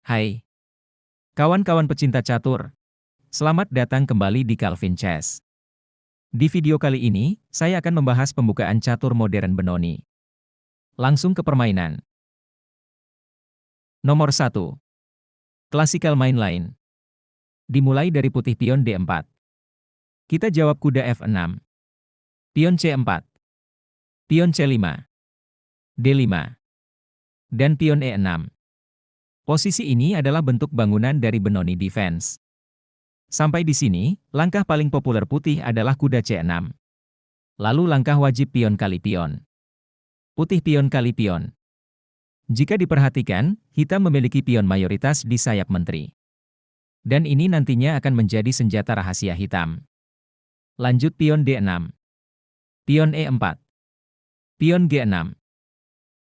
Hai, kawan-kawan pecinta catur. Selamat datang kembali di Calvin Chess. Di video kali ini, saya akan membahas pembukaan catur modern Benoni. Langsung ke permainan. Nomor 1. Classical main line. Dimulai dari putih pion D4. Kita jawab kuda F6. Pion C4. Pion C5. D5. Dan pion E6. Posisi ini adalah bentuk bangunan dari Benoni defense. Sampai di sini, langkah paling populer putih adalah kuda C6. Lalu langkah wajib pion kali pion. Putih pion kali pion. Jika diperhatikan, hitam memiliki pion mayoritas di sayap menteri. Dan ini nantinya akan menjadi senjata rahasia hitam. Lanjut pion D6. Pion E4. Pion G6.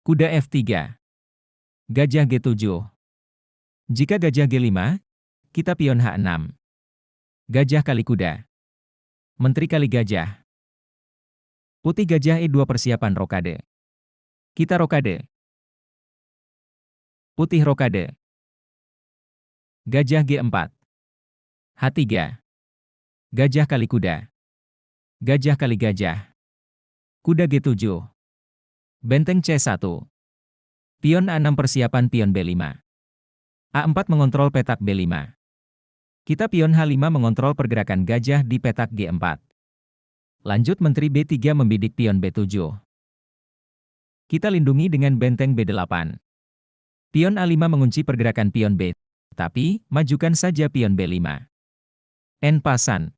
Kuda F3. Gajah G7. Jika gajah G5, kita pion H6. Gajah kali kuda. Menteri kali gajah. Putih gajah E2 persiapan rokade. Kita rokade. Putih rokade. Gajah G4. H3. Gajah kali kuda. Gajah kali gajah. Kuda G7. Benteng C1. Pion A6 persiapan pion B5. A4 mengontrol petak B5. Kita pion H5 mengontrol pergerakan gajah di petak G4. Lanjut menteri B3 membidik pion B7. Kita lindungi dengan benteng B8. Pion A5 mengunci pergerakan pion B, tapi majukan saja pion B5. N pasan.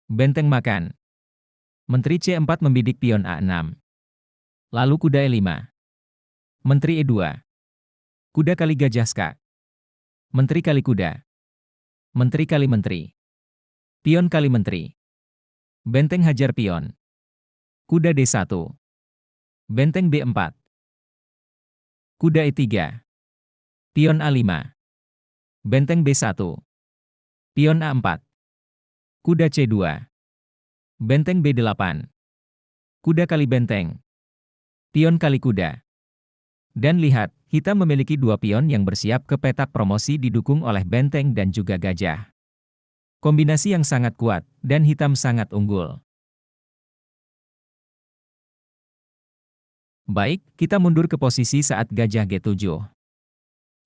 Benteng makan. Menteri C4 membidik pion A6. Lalu kuda E5. Menteri E2. Kuda kali gajah skak. Menteri kali kuda. Menteri kali menteri. Pion kali menteri. Benteng hajar pion. Kuda D1. Benteng B4. Kuda E3. Pion A5. Benteng B1. Pion A4. Kuda C2. Benteng B8. Kuda kali benteng. Pion kali kuda. Dan lihat, hitam memiliki dua pion yang bersiap ke petak promosi didukung oleh benteng dan juga gajah. Kombinasi yang sangat kuat, dan hitam sangat unggul. Baik, kita mundur ke posisi saat gajah G7.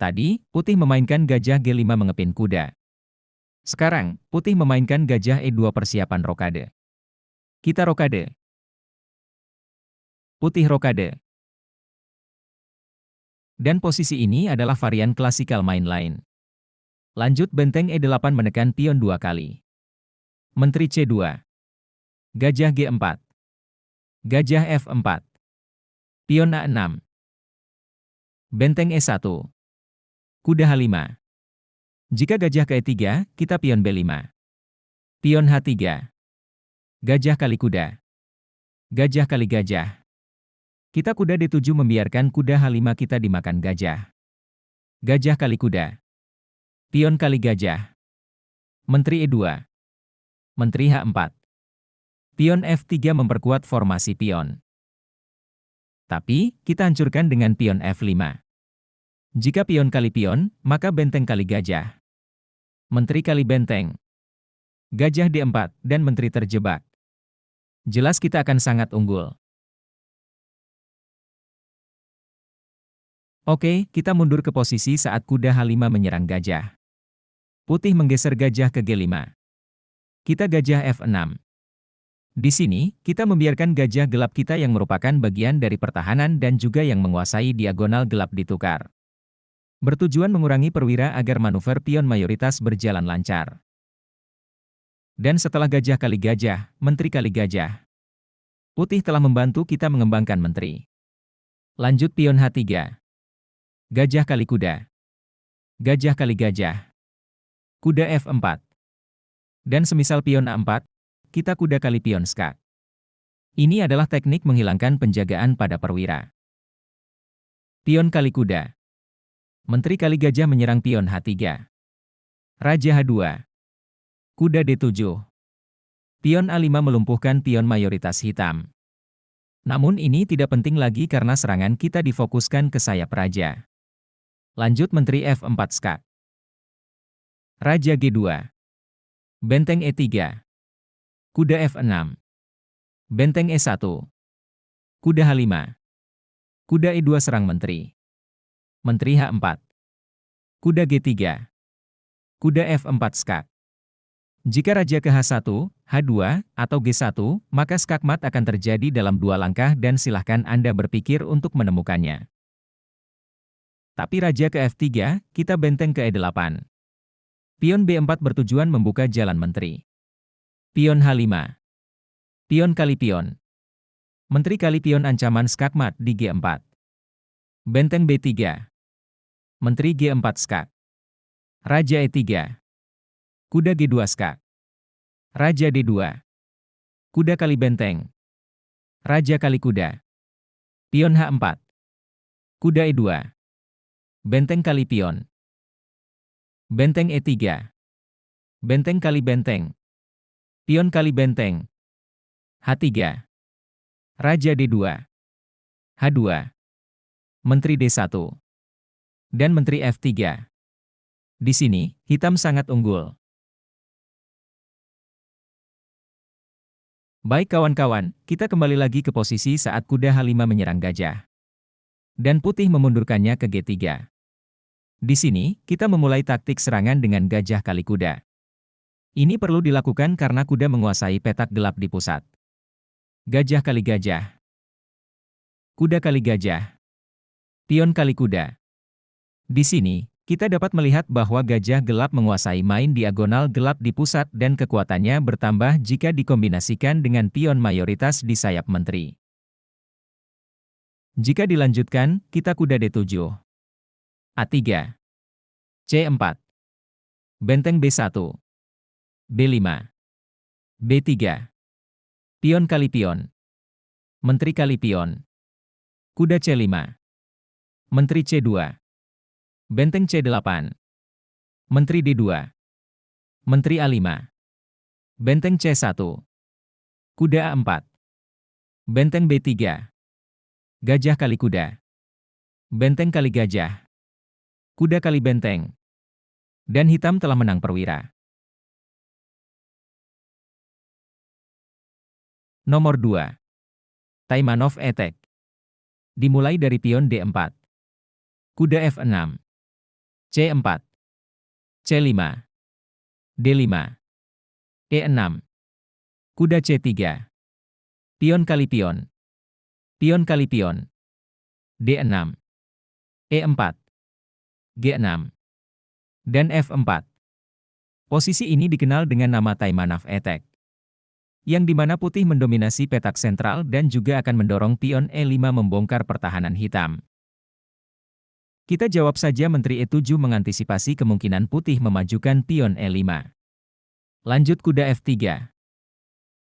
Tadi, putih memainkan gajah G5 mengepin kuda. Sekarang, putih memainkan gajah E2 persiapan rokade. Kita rokade. Putih rokade. Dan posisi ini adalah varian classical main line. Lanjut benteng E8 menekan pion 2 kali. Menteri C2. Gajah G4. Gajah F4. Pion A6. Benteng E1. Kuda H5. Jika gajah ke E3, kita pion B5. Pion H3. Gajah kali kuda. Gajah kali gajah. Kita kuda D7 membiarkan kuda H5 kita dimakan gajah. Gajah kali kuda. Pion kali gajah. Menteri E2. Menteri H4. Pion F3 memperkuat formasi pion. Tapi, kita hancurkan dengan pion F5. Jika pion kali pion, maka benteng kali gajah. Menteri kali benteng. Gajah D4 dan menteri terjebak. Jelas kita akan sangat unggul. Oke, kita mundur ke posisi saat kuda H5 menyerang gajah. Putih menggeser gajah ke G5. Kita gajah F6. Di sini, kita membiarkan gajah gelap kita yang merupakan bagian dari pertahanan dan juga yang menguasai diagonal gelap ditukar. Bertujuan mengurangi perwira agar manuver pion mayoritas berjalan lancar. Dan setelah gajah kali gajah, menteri kali gajah. Putih telah membantu kita mengembangkan menteri. Lanjut pion H3. Gajah kali kuda. Gajah kali gajah. Kuda F4. Dan semisal pion A4, kita kuda kali pion skak. Ini adalah teknik menghilangkan penjagaan pada perwira. Pion kali kuda. Menteri kali gajah menyerang pion H3. Raja H2. Kuda D7. Pion A5 melumpuhkan pion mayoritas hitam. Namun ini tidak penting lagi karena serangan kita difokuskan ke sayap raja. Lanjut Menteri F4 Skak. Raja G2. Benteng E3. Kuda F6. Benteng E1. Kuda H5. Kuda E2 serang Menteri. Menteri H4. Kuda G3. Kuda F4 Skak. Jika Raja ke H1, H2, atau G1, maka skakmat akan terjadi dalam 2 langkah dan silahkan Anda berpikir untuk menemukannya. Tapi Raja ke F3, kita benteng ke E8. Pion B4 bertujuan membuka jalan Menteri. Pion H5. Pion kali pion. Menteri kali pion ancaman skakmat di G4. Benteng B3. Menteri G4 skak. Raja E3. Kuda G2 skak. Raja D2. Kuda kali benteng. Raja kali kuda. Pion H4. Kuda E2. Benteng kali pion. Benteng E3. Benteng kali benteng. Pion kali benteng. H3. Raja D2. H2. Menteri D1. Dan Menteri F3. Di sini, hitam sangat unggul. Baik kawan-kawan, kita kembali lagi ke posisi saat kuda H5 menyerang gajah. Dan putih memundurkannya ke G3. Di sini, kita memulai taktik serangan dengan gajah kali kuda. Ini perlu dilakukan karena kuda menguasai petak gelap di pusat. Gajah kali gajah. Kuda kali gajah. Pion kali kuda. Di sini, kita dapat melihat bahwa gajah gelap menguasai main diagonal gelap di pusat dan kekuatannya bertambah jika dikombinasikan dengan pion mayoritas di sayap Menteri. Jika dilanjutkan, kita kuda D7. A3. C4. Benteng B1. B5. B3. Pion kali pion. Menteri kali pion. Kuda C5. Menteri C2. Benteng C8. Menteri D2. Menteri A5. Benteng C1. Kuda A4. Benteng B3. Gajah kali kuda. Benteng kali gajah. Kuda kali benteng. Dan hitam telah menang perwira. Nomor 2. Taimanov attack. Dimulai dari pion D4. Kuda F6. C4. C5. D5. E6. Kuda C3. Pion kali pion. Pion kali pion. D6. E4. G6. Dan F4. Posisi ini dikenal dengan nama Taimanov attack, yang dimana putih mendominasi petak sentral dan juga akan mendorong pion E5 membongkar pertahanan hitam. Kita jawab saja Menteri E7 mengantisipasi kemungkinan putih memajukan pion E5. Lanjut kuda F3.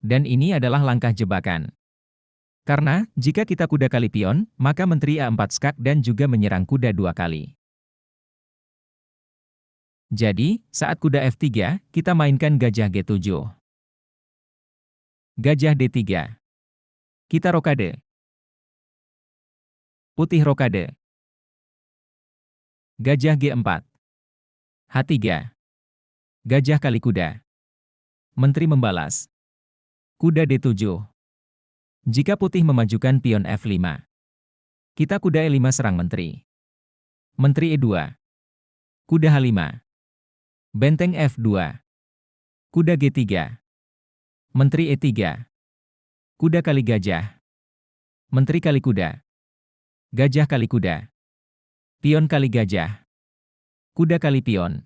Dan ini adalah langkah jebakan. Karena, jika kita kuda kali pion, maka Menteri A4 skak dan juga menyerang kuda 2 kali. Jadi, saat kuda F3, kita mainkan gajah G7. Gajah D3. Kita rokade. Putih rokade. Gajah G4. H3. Gajah kali kuda. Menteri membalas. Kuda D7. Jika putih memajukan pion F5. Kita kuda E5 serang Menteri. Menteri E2. Kuda H5. Benteng F2. Kuda G3. Menteri E3. Kuda kali gajah. Menteri kali kuda. Gajah kali kuda. Pion kali gajah. Kuda kali pion.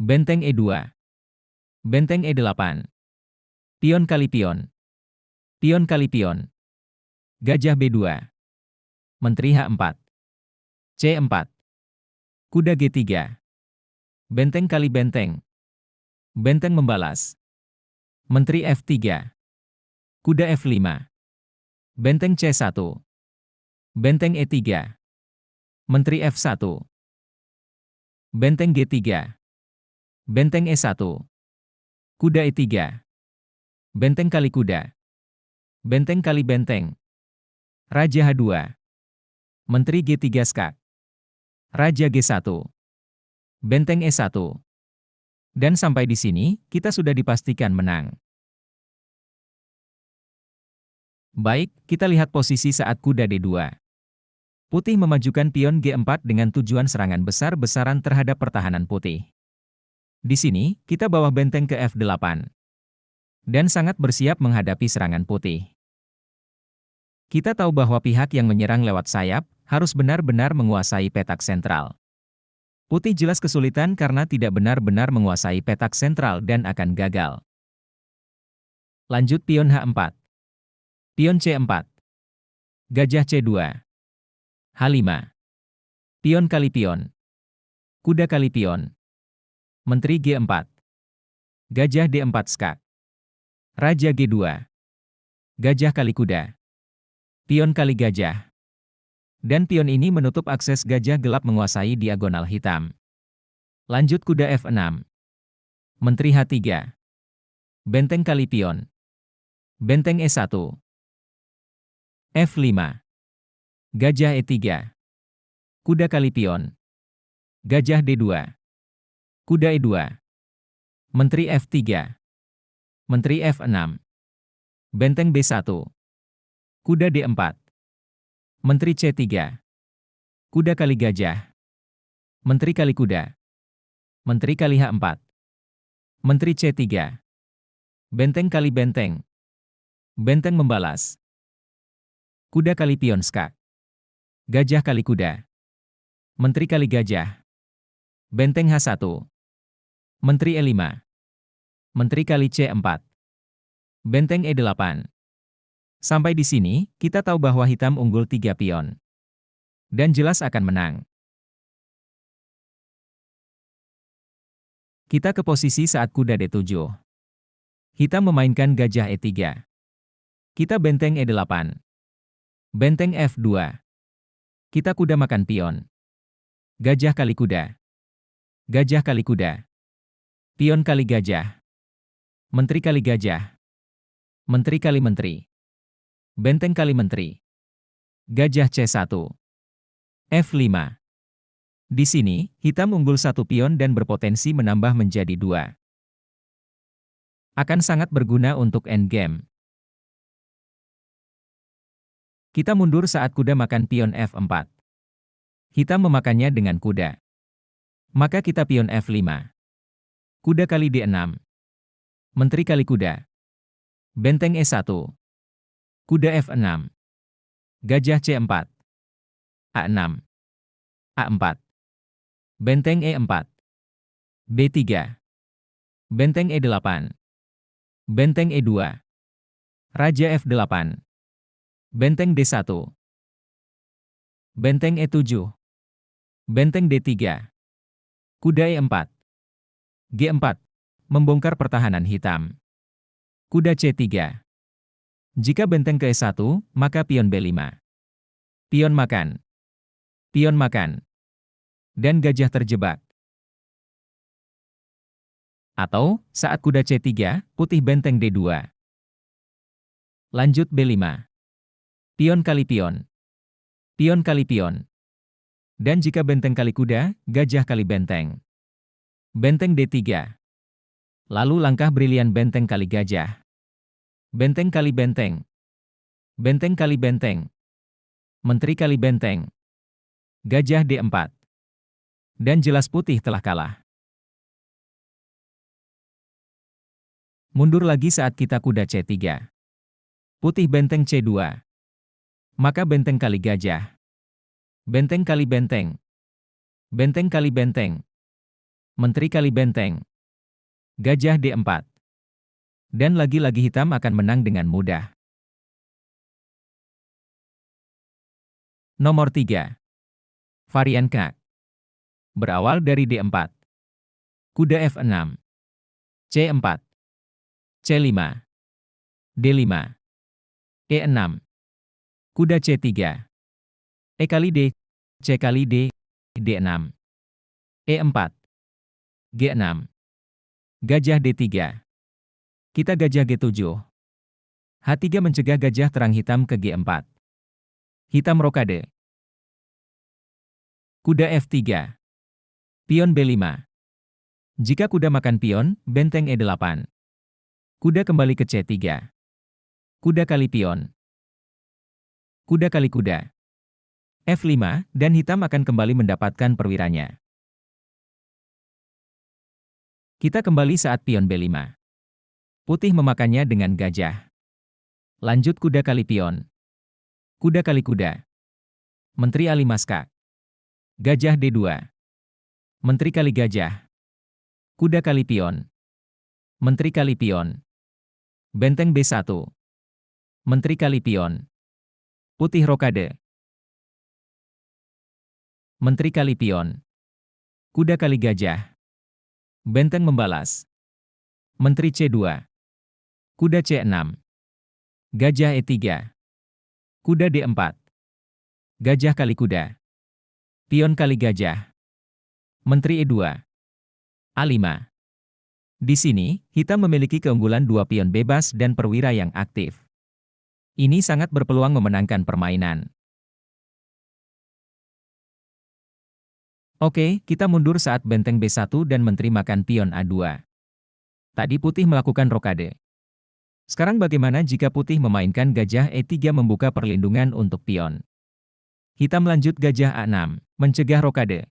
Benteng E2. Benteng E8. Pion kali pion. Pion kali pion. Gajah B2. Menteri H4. C4. Kuda G3. Benteng kali benteng. Benteng membalas. Menteri F3. Kuda F5. Benteng C1. Benteng E3. Menteri F1. Benteng G3. Benteng E1. Kuda E3. Benteng kali kuda. Benteng kali benteng. Raja H2. Menteri G3 skak. Raja G1. Benteng E1. Dan sampai di sini, kita sudah dipastikan menang. Baik, kita lihat posisi saat kuda D2. Putih memajukan pion G4 dengan tujuan serangan besar-besaran terhadap pertahanan putih. Di sini, kita bawa benteng ke F8. Dan sangat bersiap menghadapi serangan putih. Kita tahu bahwa pihak yang menyerang lewat sayap harus benar-benar menguasai petak sentral. Putih jelas kesulitan karena tidak benar-benar menguasai petak sentral dan akan gagal. Lanjut pion H4. Pion C4. Gajah C2. H5. Pion kali pion. Kuda kali pion. Menteri G4. Gajah D4 skak. Raja G2. Gajah kali kuda. Pion kali gajah. Dan pion ini menutup akses gajah gelap menguasai diagonal hitam. Lanjut kuda F6. Menteri H3. Benteng kali pion. Benteng E1. F5. Gajah E3. Kuda kali pion. Gajah D2. Kuda E2. Menteri F3. Menteri F6. Benteng B1. Kuda D4. Menteri C3. Kuda kali gajah. Menteri kali kuda. Menteri kali H4. Menteri C3. Benteng kali benteng. Benteng membalas. Kuda kali pion skak. Gajah kali kuda. Menteri kali gajah. Benteng H1. Menteri E5. Menteri kali C4. Benteng E8. Sampai di sini, kita tahu bahwa hitam unggul 3 pion. Dan jelas akan menang. Kita ke posisi saat kuda D7. Hitam memainkan gajah E3. Kita benteng E8. Benteng F2. Kita kuda makan pion. Gajah kali kuda. Gajah kali kuda. Pion kali gajah. Menteri kali gajah. Menteri kali menteri. Benteng kali menteri. Gajah C1. F5. Di sini, hitam unggul 1 pion dan berpotensi menambah menjadi 2. Akan sangat berguna untuk endgame. Kita mundur saat kuda makan pion F4. Hitam memakannya dengan kuda. Maka kita pion F5. Kuda kali D6. Menteri kali kuda. Benteng E1. Kuda F6. Gajah C4. A6. A4. Benteng E4. B3. Benteng E8. Benteng E2. Raja F8. Benteng D1. Benteng E7. Benteng D3. Kuda E4. G4. Membongkar pertahanan hitam. Kuda C3. Jika benteng ke E1, maka pion B5. Pion makan. Pion makan. Dan gajah terjebak. Atau, saat kuda C3, putih benteng D2. Lanjut B5. Pion kali pion. Pion kali pion. Dan jika benteng kali kuda, gajah kali benteng. Benteng D3. Lalu langkah brilian benteng kali gajah. Benteng kali benteng. Benteng kali benteng. Menteri kali benteng. Gajah D4. Dan jelas putih telah kalah. Mundur lagi saat kita kuda C3. Putih benteng C2. Maka benteng kali gajah. Benteng kali benteng. Benteng kali benteng. Menteri kali benteng. Gajah D4. Dan lagi-lagi hitam akan menang dengan mudah. Nomor 3. Varian Kak. Berawal dari D4. Kuda F6. C4. C5. D5. E6. Kuda C3. E kali D. C kali D. D6. E4. G6. Gajah D3. Kita gajah G7. H3 mencegah gajah terang hitam ke G4. Hitam rokade. Kuda F3. Pion B5. Jika kuda makan pion, benteng E8. Kuda kembali ke C3. Kuda kali pion. Kuda kali kuda. F5, dan hitam akan kembali mendapatkan perwiranya. Kita kembali saat pion B5. Putih memakannya dengan gajah. Lanjut kuda kali pion. Kuda kali kuda. Menteri A5 skak. Gajah D2. Menteri kali gajah. Kuda kali pion. Menteri kali pion. Benteng B1. Menteri kali pion. Putih rokade. Menteri kali pion. Kuda kali gajah. Benteng membalas. Menteri C2. Kuda C6. Gajah E3. Kuda D4. Gajah kali kuda. Pion kali gajah. Menteri E2. A5. Di sini, hitam memiliki keunggulan dua pion bebas dan perwira yang aktif. Ini sangat berpeluang memenangkan permainan. Oke, kita mundur saat benteng B1 dan menteri makan pion A2. Tadi putih melakukan rokade. Sekarang bagaimana jika putih memainkan gajah E3 membuka perlindungan untuk pion? Hitam lanjut gajah A6, mencegah rokade.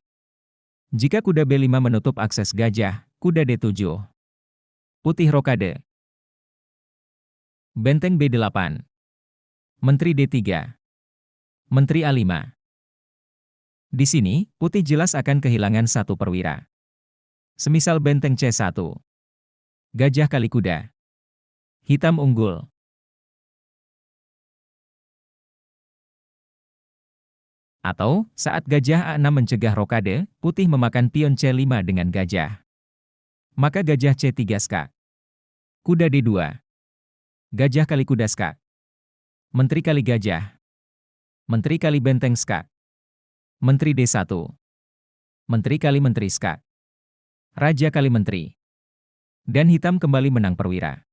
Jika kuda B5 menutup akses gajah, kuda D7. Putih rokade. Benteng B8. Menteri D3. Menteri A5. Di sini, putih jelas akan kehilangan satu perwira. Semisal benteng C1. Gajah kali kuda. Hitam unggul. Atau, saat gajah A6 mencegah rokade, putih memakan pion C5 dengan gajah. Maka gajah C3 skak. Kuda D2. Gajah kali kuda skak. Menteri kali gajah. Menteri kali benteng skak. Menteri D1. Menteri kali menteri skak. Raja kali menteri. Dan hitam kembali menang perwira.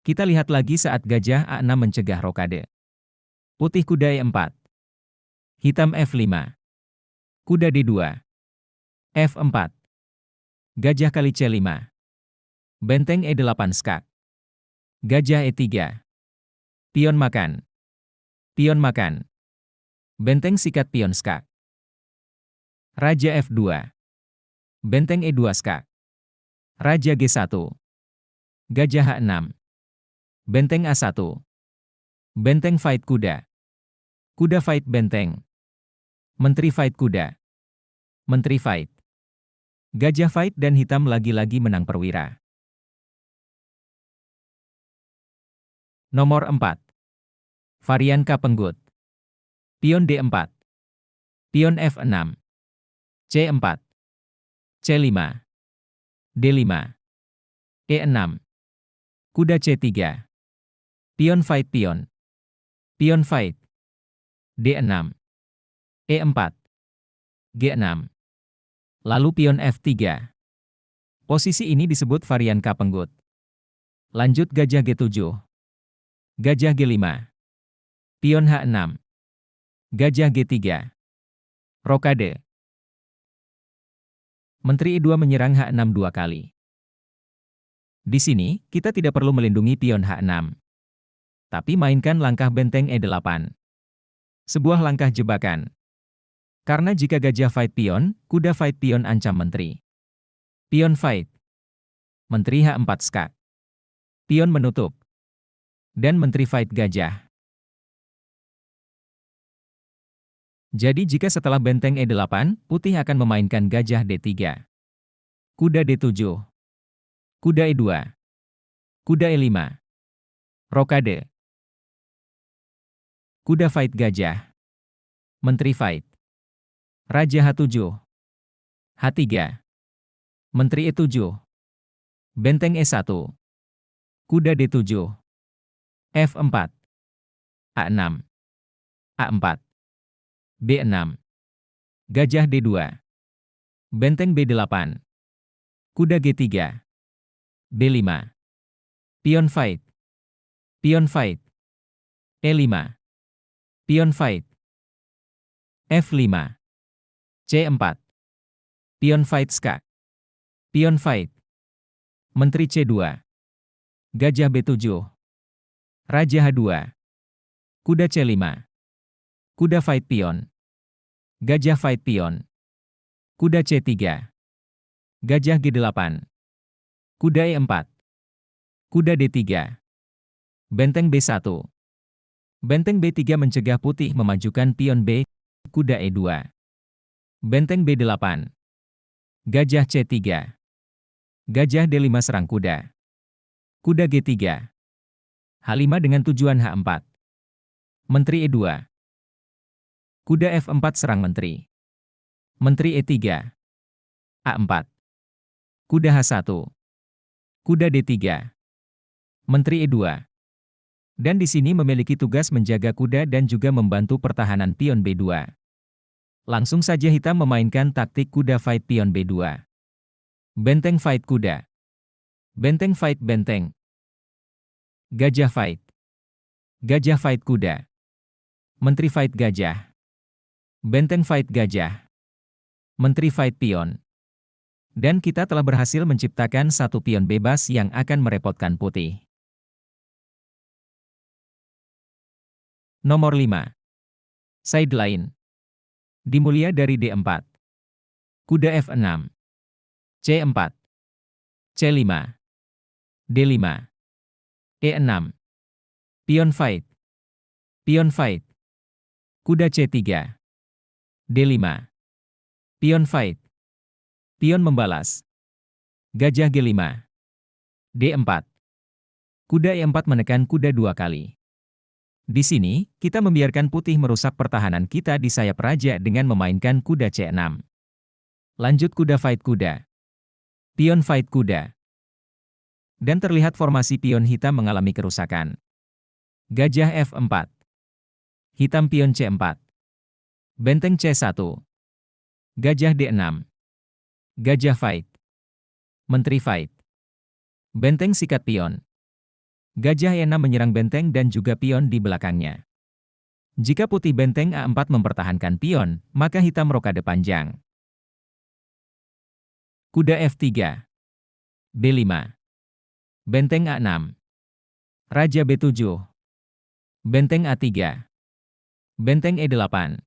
Kita lihat lagi saat gajah A6 mencegah rokade. Putih kuda E4. Hitam F5. Kuda D2. F4. Gajah kali C5. Benteng E8 skak. Gajah E3. Pion makan. Pion makan. Benteng sikat pion skak. Raja F2. Benteng E2 skak. Raja G1. Gajah H6. Benteng A1. Benteng fight kuda. Kuda fight benteng. Menteri fight kuda. Menteri fight. Gajah fight dan hitam lagi-lagi menang perwira. Nomor 4. Varian K penggut. Pion D4. Pion F6. C4. C5. D5. E6. Kuda C3. Pion fight pion. Pion fight. D6. E4. G6. Lalu pion F3. Posisi ini disebut varian K penggut. Lanjut gajah G7. Gajah G5. Pion H6. Gajah G3. Rokade. Menteri E2 menyerang H6 dua kali. Di sini, kita tidak perlu melindungi pion H6. Tapi mainkan langkah benteng E8. Sebuah langkah jebakan. Karena jika gajah fight pion, kuda fight pion ancam menteri. Pion fight. Menteri H4 skak. Pion menutup. Dan menteri fight gajah. Jadi jika setelah benteng E8, putih akan memainkan gajah D3. Kuda D7. Kuda E2. Kuda E5. Rokade. Kuda fight gajah. Menteri fight. Raja H7. H3. Menteri E7. Benteng E1. Kuda D7. F4. A6. A4. B6. Gajah D2. Benteng B8. Kuda G3. B5. Pion fight. Pion fight. E5. Pion fight. F5. C4. Pion fight skak. Pion fight. Menteri C2. Gajah B7. Raja H2. Kuda C5. Kuda fight pion. Gajah fight pion. Kuda C3. Gajah G8. Kuda E4. Kuda D3. Benteng B1. Benteng B3 mencegah putih memajukan pion B. Kuda E2. Benteng B8. Gajah C3. Gajah D5 serang kuda. Kuda G3. H5 dengan tujuan H4. Menteri E2. Kuda F4 serang menteri. Menteri E3. A4. Kuda H1. Kuda D3. Menteri E2. Dan di sini memiliki tugas menjaga kuda dan juga membantu pertahanan pion B2. Langsung saja hitam memainkan taktik kuda fight pion B2. Benteng fight kuda. Benteng fight benteng. Gajah fight. Gajah fight kuda. Menteri fight gajah. Benteng fight gajah. Menteri fight pion. Dan kita telah berhasil menciptakan satu pion bebas yang akan merepotkan putih. Nomor 5. Sideline. Dimulai dari D4. Kuda F6. C4. C5. D5. E6. Pion fight. Pion fight. Kuda C3. D5. Pion fight. Pion membalas. Gajah G5. D4. Kuda E4 menekan kuda 2 kali. Di sini, kita membiarkan putih merusak pertahanan kita di sayap raja dengan memainkan kuda C6. Lanjut kuda fight kuda. Pion fight kuda. Dan terlihat formasi pion hitam mengalami kerusakan. Gajah F4. Hitam pion C4. Benteng C1. Gajah D6. Gajah fight. Menteri fight. Benteng sikat pion. Gajah E6 menyerang benteng dan juga pion di belakangnya. Jika putih benteng A4 mempertahankan pion, maka hitam rokade panjang. Kuda F3. B5. Benteng A6. Raja B7. Benteng A3. Benteng E8.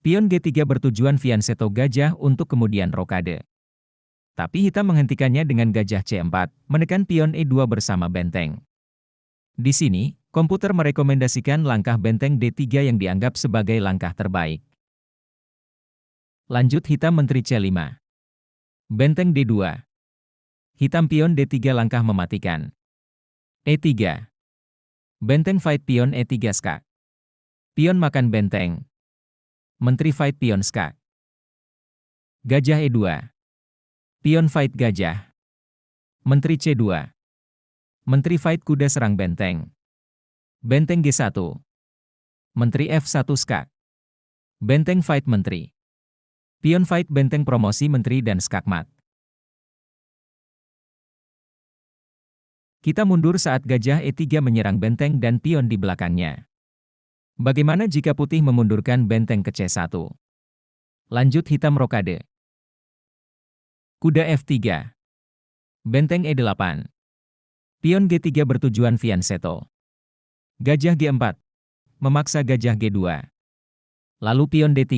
Pion G3 bertujuan fianchetto gajah untuk kemudian rokade. Tapi hitam menghentikannya dengan gajah C4, menekan pion E2 bersama benteng. Di sini, komputer merekomendasikan langkah benteng D3 yang dianggap sebagai langkah terbaik. Lanjut hitam menteri C5. Benteng D2. Hitam pion D3 langkah mematikan. E3. Benteng fight pion E3 skak. Pion makan benteng. Menteri fight pion skak. Gajah E2. Pion fight gajah. Menteri C2. Menteri fight kuda serang benteng. Benteng G1. Menteri F1 skak. Benteng fight menteri. Pion fight benteng promosi menteri dan skakmat. Kita mundur saat gajah E3 menyerang benteng dan pion di belakangnya. Bagaimana jika putih memundurkan benteng ke C1? Lanjut hitam rokade. Kuda F3. Benteng E8. Pion G3 bertujuan fianchetto. Gajah G4. Memaksa gajah G2. Lalu pion D3.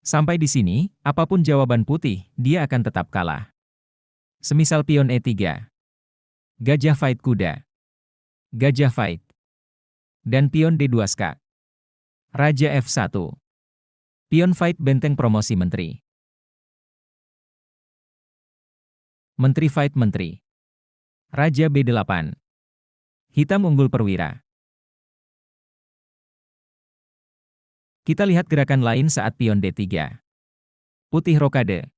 Sampai di sini, apapun jawaban putih, dia akan tetap kalah. Semisal pion E3. Gajah fight kuda. Gajah fight. Dan pion D2 skak. Raja F1. Pion fight benteng promosi menteri. Menteri fight menteri. Raja B8. Hitam unggul perwira. Kita lihat gerakan lain saat pion D3. Putih rokade.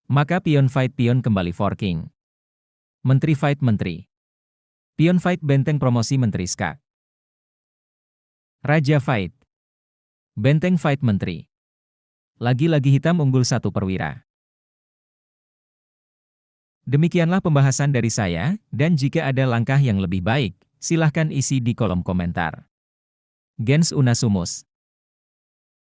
Maka pion fight pion kembali forking. Menteri fight menteri. Pion fight benteng promosi menteri skak. Raja fight. Benteng fight menteri. Lagi-lagi hitam unggul 1 perwira. Demikianlah pembahasan dari saya, dan jika ada langkah yang lebih baik, silahkan isi di kolom komentar. Gens Unasumus.